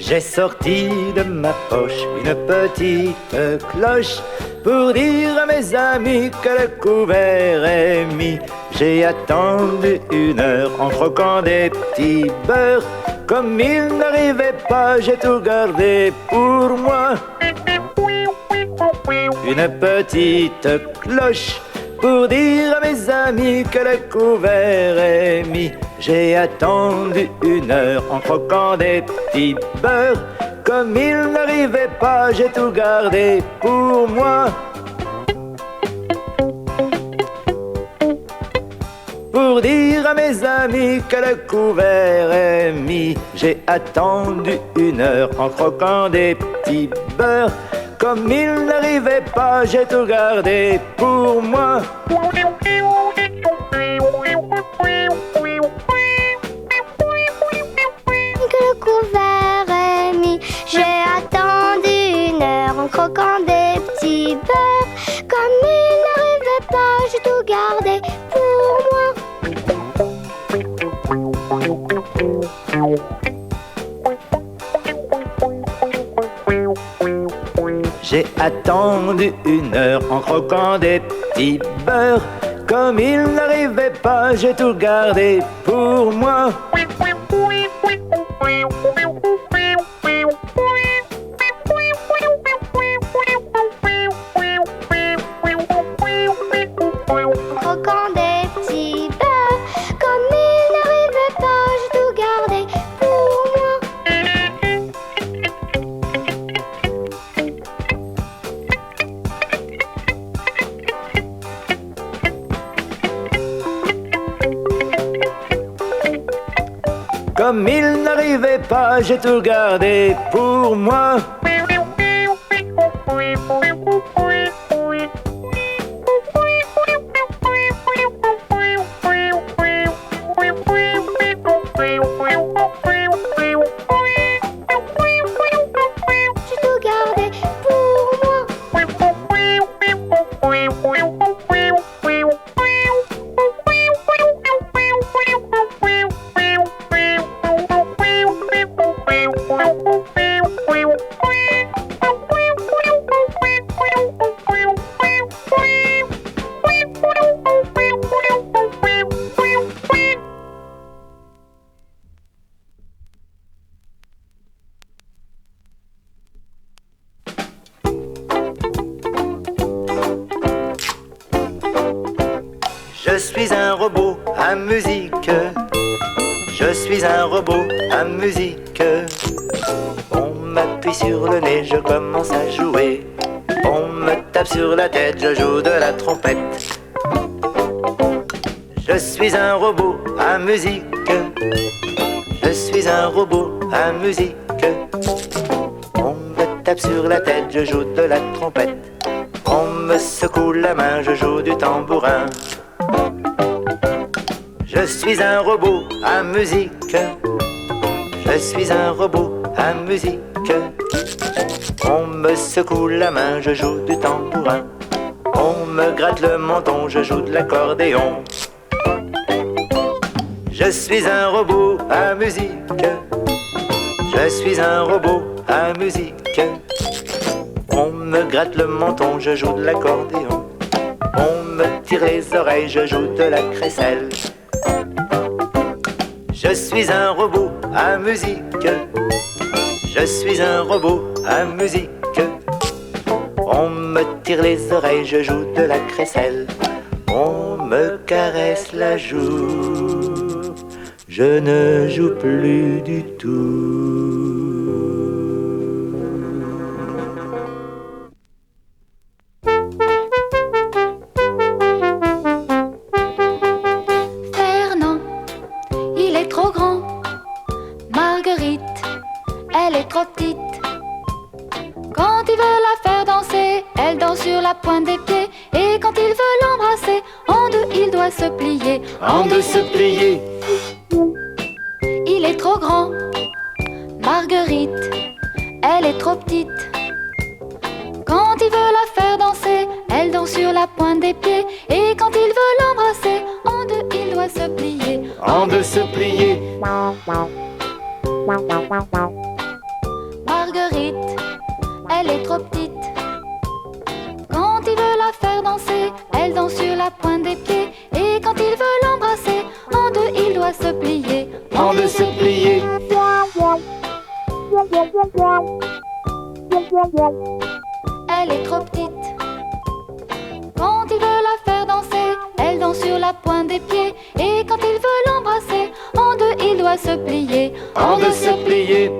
J'ai sorti de ma poche une petite cloche pour dire à mes amis que le couvert est mis. J'ai attendu 1 heure en croquant des petits beurres. Comme il n'arrivait pas, j'ai tout gardé pour moi. Une petite cloche pour dire à mes amis que le couvert est mis. J'ai attendu 1 heure en croquant des petits beurres. Comme il n'arrivait pas, j'ai tout gardé pour moi. Pour dire à mes amis que le couvert est mis. J'ai attendu 1 heure en croquant des petits beurres. Comme il n'arrivait pas, j'ai tout gardé pour moi. Que le couvert est mis. J'ai attendu 1 heure en croquant des petits beurres. Comme il n'arrivait pas, j'ai tout gardé pour moi. J'ai attendu 1 heure en croquant des petits beurres. Comme il n'arrivait pas, j'ai tout gardé pour moi. Croquant des petits beurres. Comme il n'arrivait pas, j'ai tout gardé pour moi. Comme il n'arrivait pas, j'ai tout gardé pour moi. J'ai tout gardé pour moi. Je suis un robot à musique. Je suis un robot à musique. On m'appuie sur le nez, je commence à jouer. On me tape sur la tête, je joue de la trompette. Je suis un robot à musique. Je suis un robot à musique. On me tape sur la tête, je joue de la trompette. On me secoue la main, je joue du tambourin. Je suis un robot à musique. Je suis un robot à musique. On me secoue la main, je joue du tambourin. On me gratte le menton, je joue de l'accordéon. Je suis un robot à musique. Je suis un robot à musique. On me gratte le menton, je joue de l'accordéon. On me tire les oreilles, je joue de la crécelle. Je suis un robot à musique. Je suis un robot à musique. On me tire les oreilles, je joue de la crécelle. On me caresse la joue. Je ne joue plus du tout. Fernand, il est trop grand. Marguerite, elle est trop petite. Quand il veut la faire danser, elle danse sur la pointe des pieds. Et quand il veut l'embrasser, en deux il doit se plier. En deux se plier. Il est trop grand. Marguerite, elle est trop petite. Quand il veut la faire danser, elle danse sur la pointe des pieds. Et quand il veut l'embrasser, en deux il doit se plier. En deux se plier. danser, elle danse sur la pointe des pieds. Et quand il veut l'embrasser, en deux il doit se plier. En deux se plier. Elle est trop petite. Quand il veut la faire danser, elle danse sur la pointe des pieds. Et quand il veut l'embrasser, en deux il doit se plier. En deux se plier.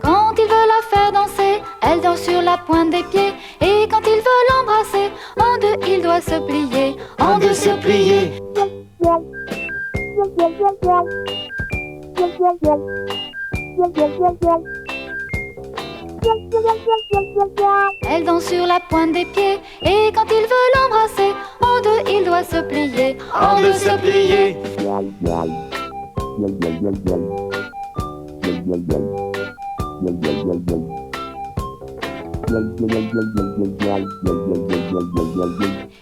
Quand il veut la faire danser, elle danse sur la pointe des pieds. Et quand il veut l'embrasser, en deux il doit se plier. En deux se plier. Elle danse sur la pointe des pieds. Et quand il veut l'embrasser, en deux il doit se plier. En deux se plier.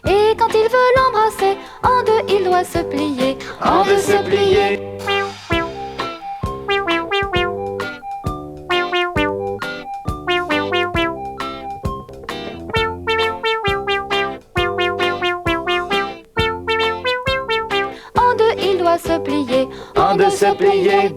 Et quand il veut l'embrasser, en deux il doit se plier. En deux se plier. En deux il doit se plier. En deux se plier.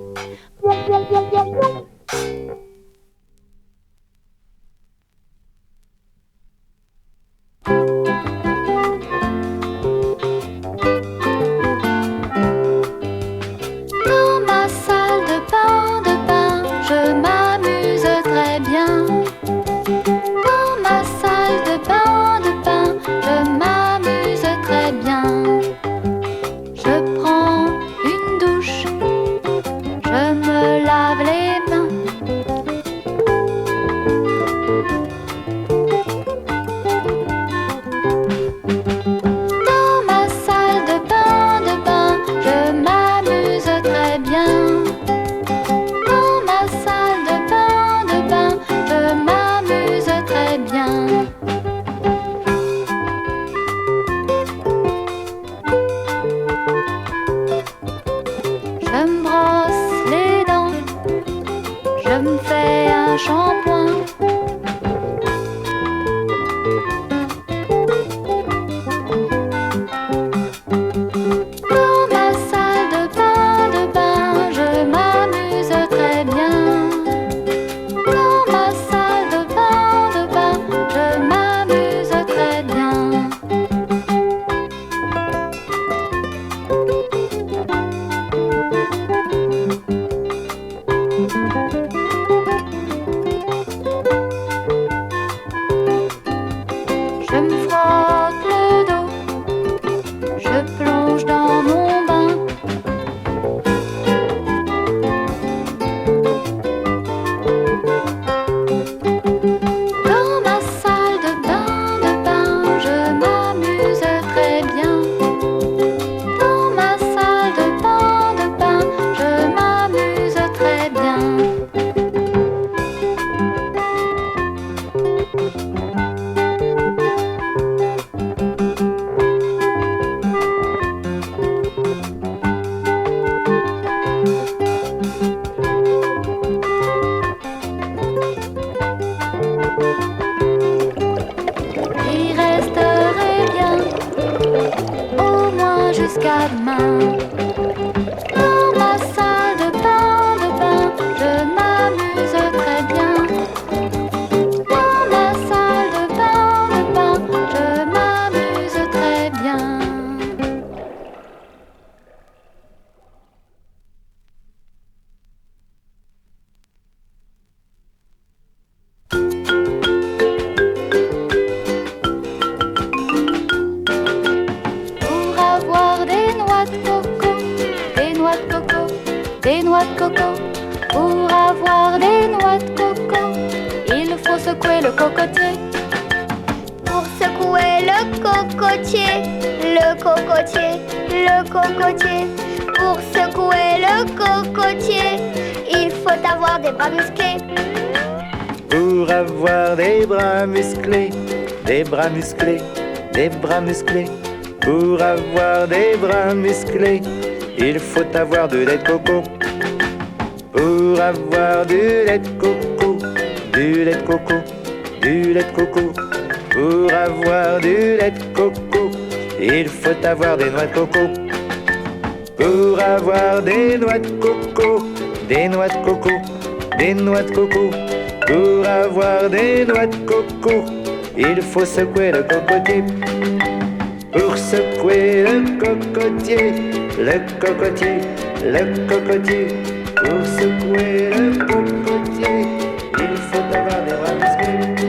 Dans ma salle de bain, je m'amuse très bien. Dans ma salle de bain, je m'amuse très bien. Je prends une douche, je me lave les mains. Dans ma salle de bain, je m'amuse très bien. Dans ma salle de bain, je m'amuse très bien. Je me brosse les dents, je me fais un shampoing. Dans ma salle de bain, je m'amuse très bien. Dans ma salle de bain, je m'amuse très bien. Je me frotte le dos, je plonge dans mon bain. Dans ma salle de bain, je m'amuse très bien. Dans ma salle de bain, je m'amuse très bien. Il resterait bien, au moins jusqu'à demain. Dans ma salle de bain, je m'amuse très bien. Dans ma salle de bain, je m'amuse très bien. Pour avoir des noix de coco, des noix de coco, des noix de coco. Pour avoir des noix de coco, il faut secouer le cocotier. Pour secouer le cocotier, le cocotier, le cocotier. Pour secouer le cocotier, il faut avoir des bras musclés. Pour avoir des bras musclés, des bras musclés, des bras musclés. Pour avoir des bras musclés, il faut avoir de lait de coco. pour avoir du lait de coco, du lait de coco, du lait de coco. Pour avoir du lait de coco, il faut avoir des noix de coco. Pour avoir des noix de coco, des noix de coco, des noix de coco. Pour avoir des noix de coco, il faut secouer le cocotier. Pour secouer le cocotier, le cocotier, le cocotier. Pour secouer le cocotier, il faut avoir des bras musclés.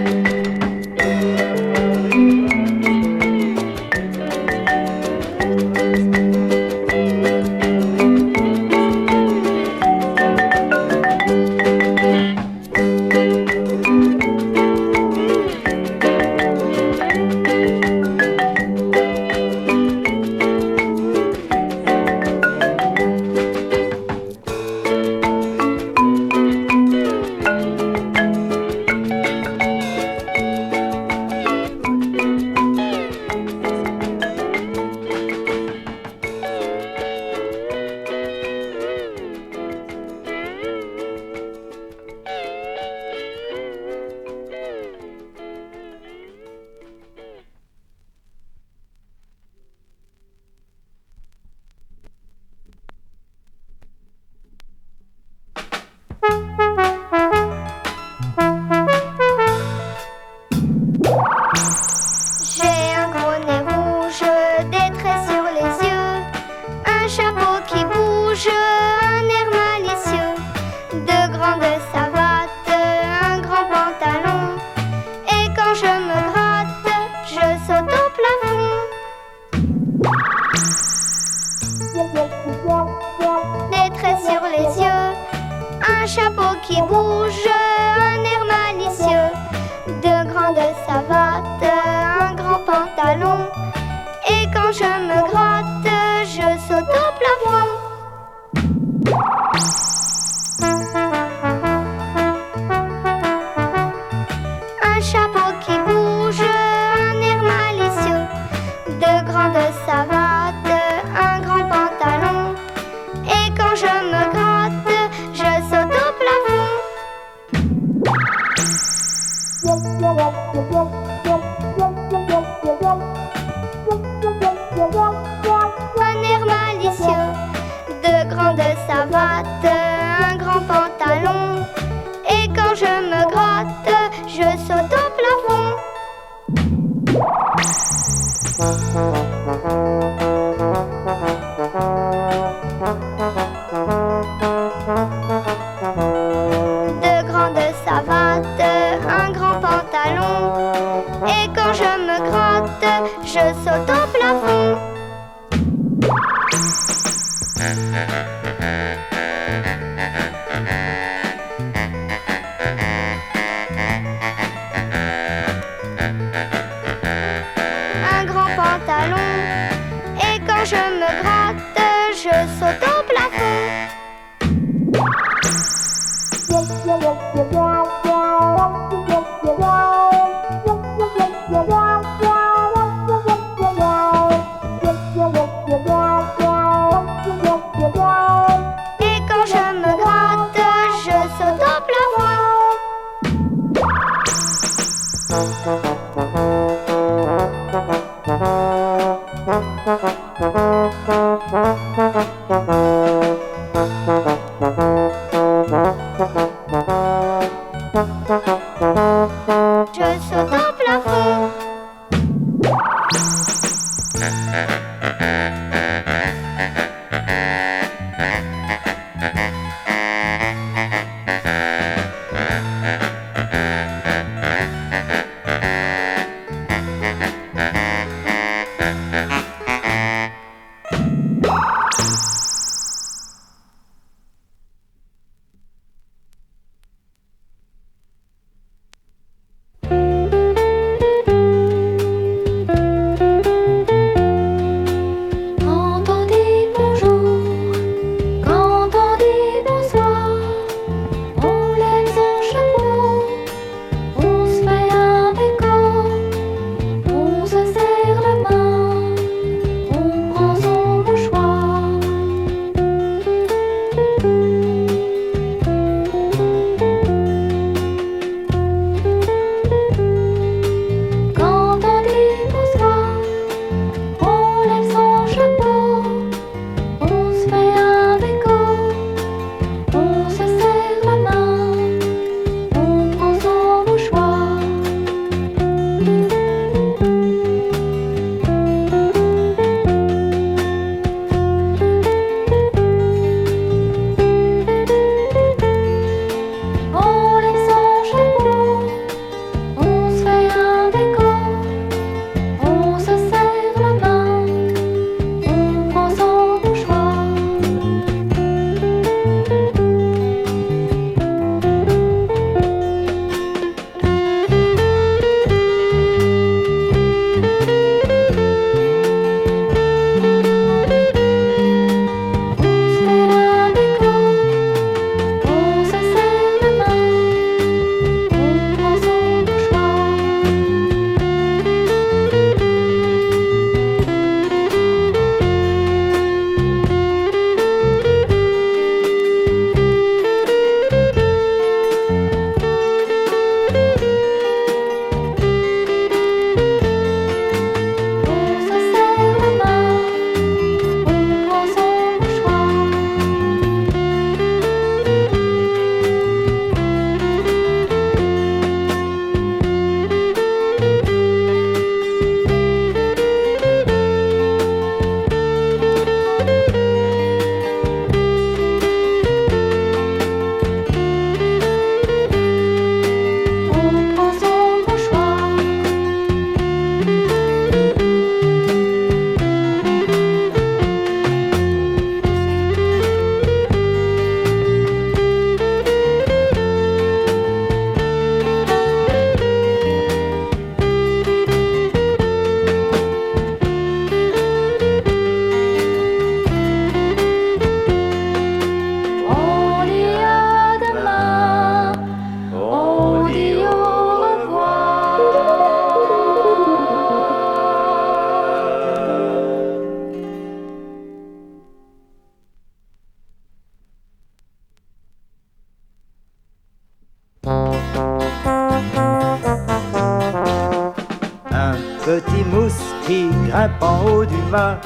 petit mousse qui grimpe en haut du mât,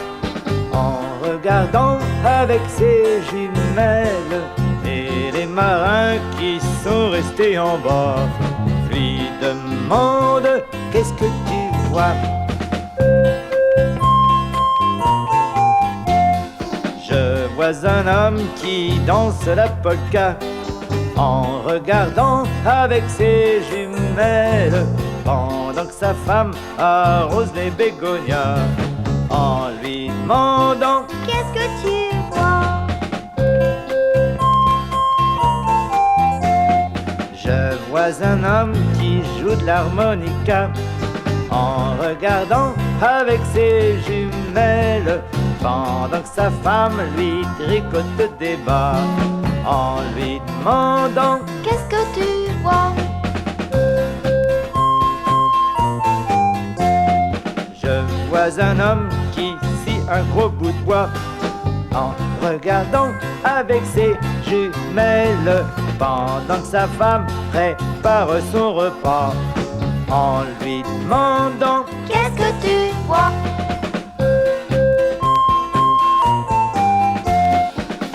en regardant avec ses jumelles, et les marins qui sont restés en bas lui demandent: qu'est-ce que tu vois? Je vois un homme qui danse la polka en regardant avec ses jumelles, pendant que sa femme arrose les bégonias, en lui demandant: qu'est-ce que tu vois? Je vois un homme qui joue de l'harmonica en regardant avec ses jumelles, pendant que sa femme lui tricote des bas, en lui demandant: qu'est-ce que tu vois? Je vois un homme qui scie un gros bout de bois en regardant avec ses jumelles, pendant que sa femme prépare son repas, en lui demandant: qu'est-ce que tu vois?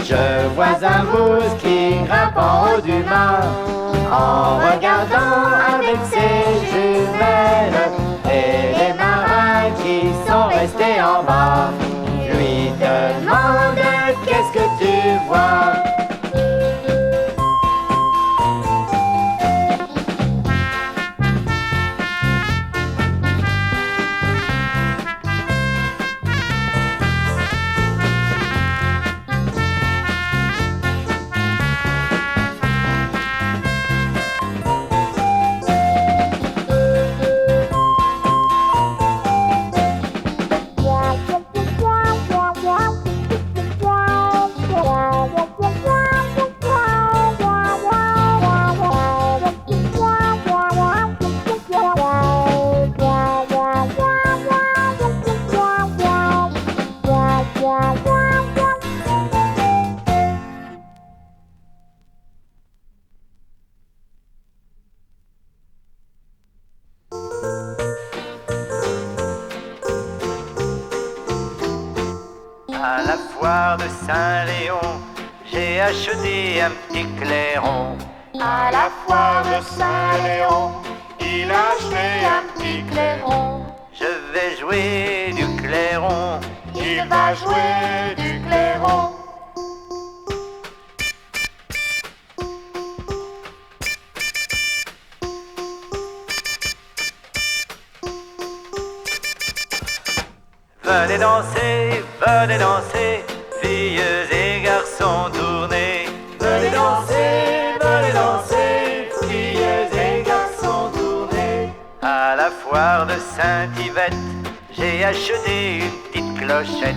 Je vois un mousse qui grimpe en haut du mât, en regardant avec ses jumelles, et les marins qui sont restés en bas lui demandent: qu'est-ce que tu vois? À la foire de Saint-Léon, j'ai acheté un petit clairon. À la foire de Saint-Léon, il a acheté un petit clairon. Je vais jouer du clairon. Il va jouer du clairon. Venez danser, filles et garçons tournez. Venez danser, filles et garçons tournez. À la foire de Saint-Yvette, j'ai acheté une petite clochette.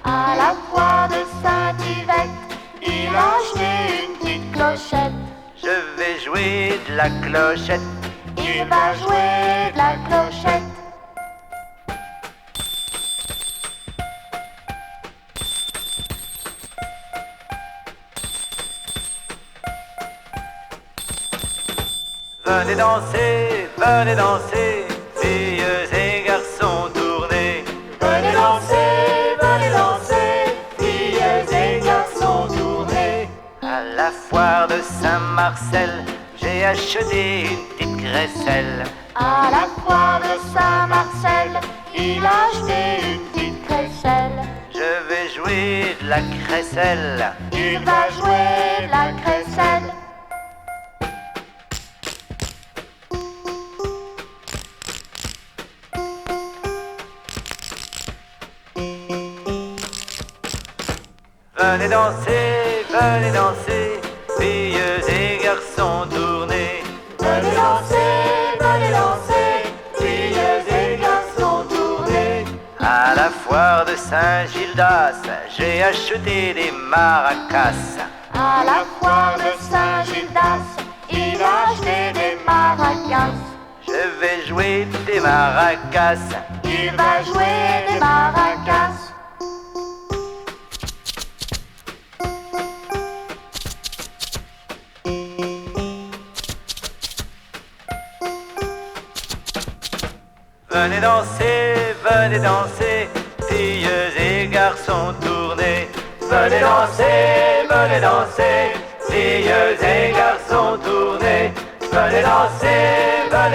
À la foire de Saint-Yvette, il a acheté une petite clochette. Je vais jouer de la clochette. Il va jouer de la clochette. Venez danser, filles et garçons tournez. Venez danser, filles et garçons tournez. À la foire de Saint-Marcel, j'ai acheté une petite crécelle. À la foire de Saint-Marcel, il a acheté une petite crécelle. Je vais jouer de la crécelle. Il va jouer de la crécelle. Venez danser, filles et garçons tournez. Venez danser, filles et garçons tournez. À la foire de Saint-Gildas, j'ai acheté des maracas. À la foire de Saint-Gildas, il a acheté des maracas. Je vais jouer des maracas. Il va jouer des maracas. venez danser, filles et garçons tournez. Venez danser, filles et garçons tournez. Venez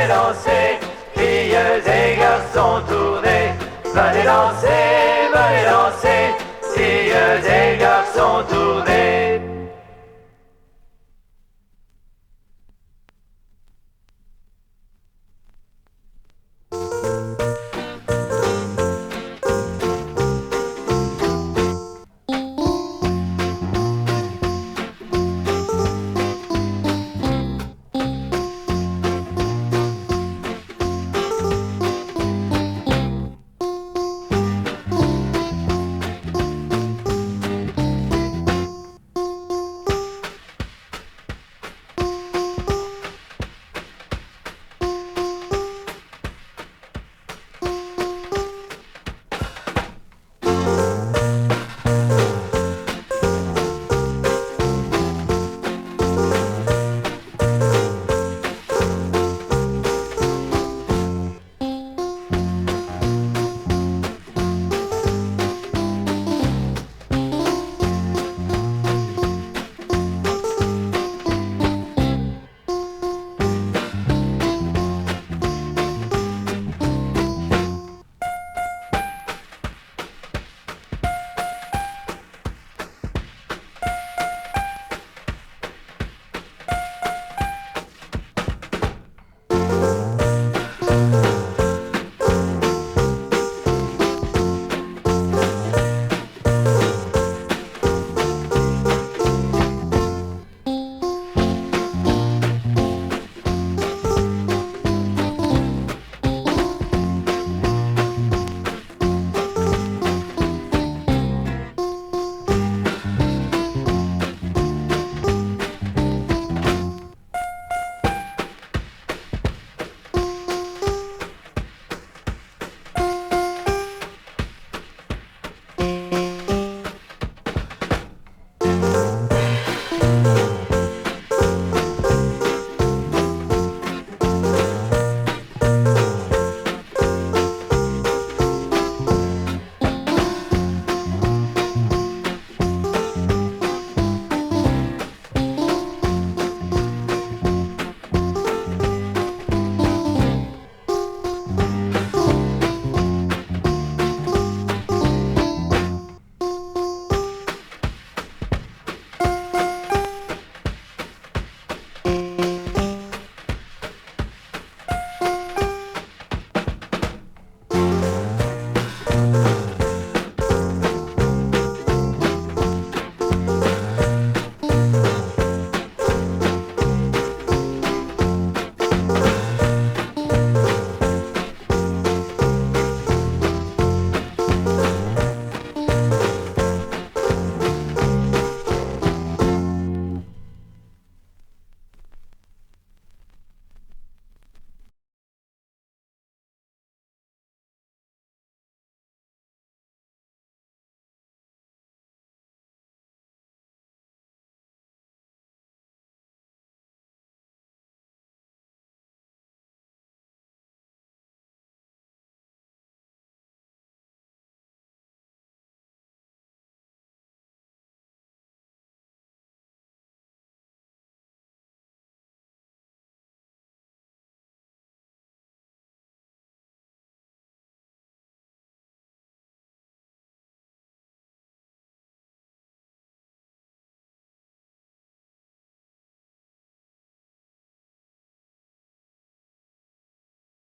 danser, filles et garçons tournez. Venez danser.